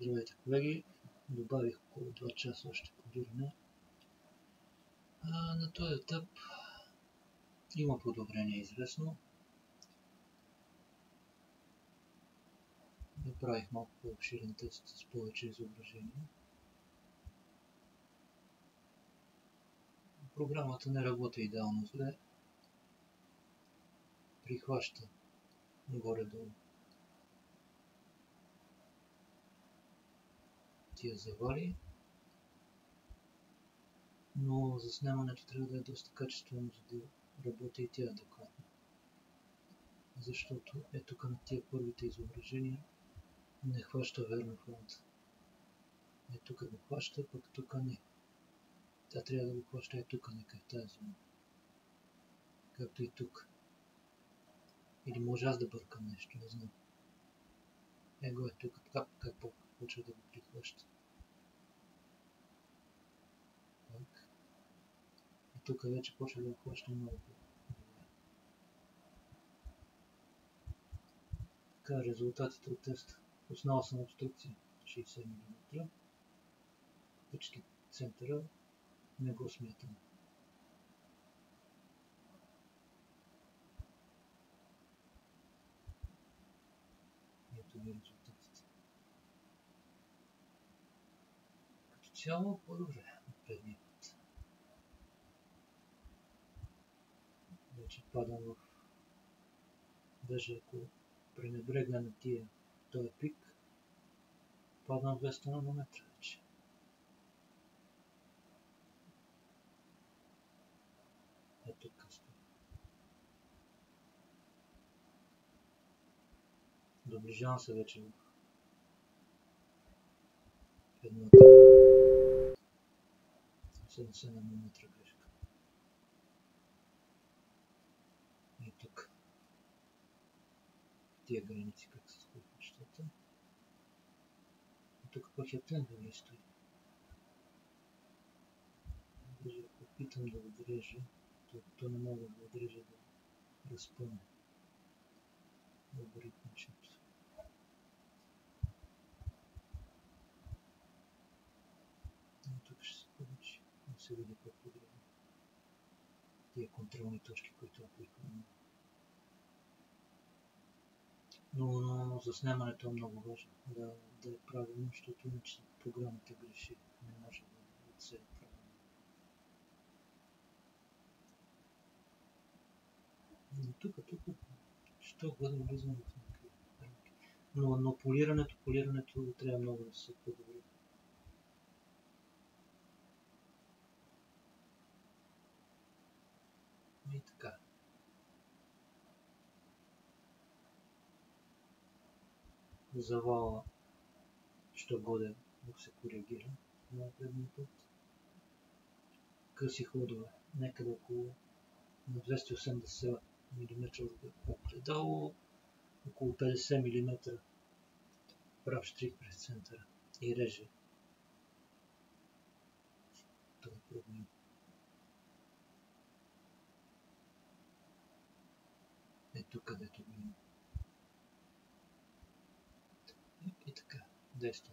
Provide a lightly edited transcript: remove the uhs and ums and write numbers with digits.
Здравейте, колеги! Добавих около 2 часа още кодиране. На този етап има подобрение известно. Направих малко по-обширен тест с повече изображения. Програмата не работи идеално зле. Прихваща горе-долу тия завали, но заснемането трябва да е доста качествено, за да работи и тя адекватно. Защото тук на тия първите изображения не хваща верно фронта. Тук го хваща, пък тук не. Тя трябва да го хваща тук, нека в тази зона. Както и тук. Или може аз да бъркам нещо, не знам. Го е тук, как почва да го прихваща. Так. И тук вече почва да го хваща много по-добре. Така, резултатите от теста. Основа съм обструкция 60 мм. Почти центъра не го смятам. Ето ви резултатите. Като цяло по-добре от предния път. Вече падам в... Даже ако пренебрегна на този пик, падам 200 нанометра вече. Ето късно. Доближавам се вече в едната 70 нанометра грешка. И тук. Тия граници как се стоят нещата. И тук пък хептен добре стои. Даже ако опитам да го дрежа, то не мога да го дрежа да разпъне алгоритмичното. Тук ще се получи да се види по-подробно тия контролни точки, които апликуваме. Но заснемането е много важно да е правилно, защото иначе програмата греши, не може да се е правилно. Тук, що бъде влизам в някакви рамки. Но полирането трябва много да се подобри. И така. Завала, що годе да се коригира на предния път. Къси ходове, някъде около на 280 мм огледало, около 50 мм прав штрих през центъра и реже този проблем. Ето където го има. И така, 10.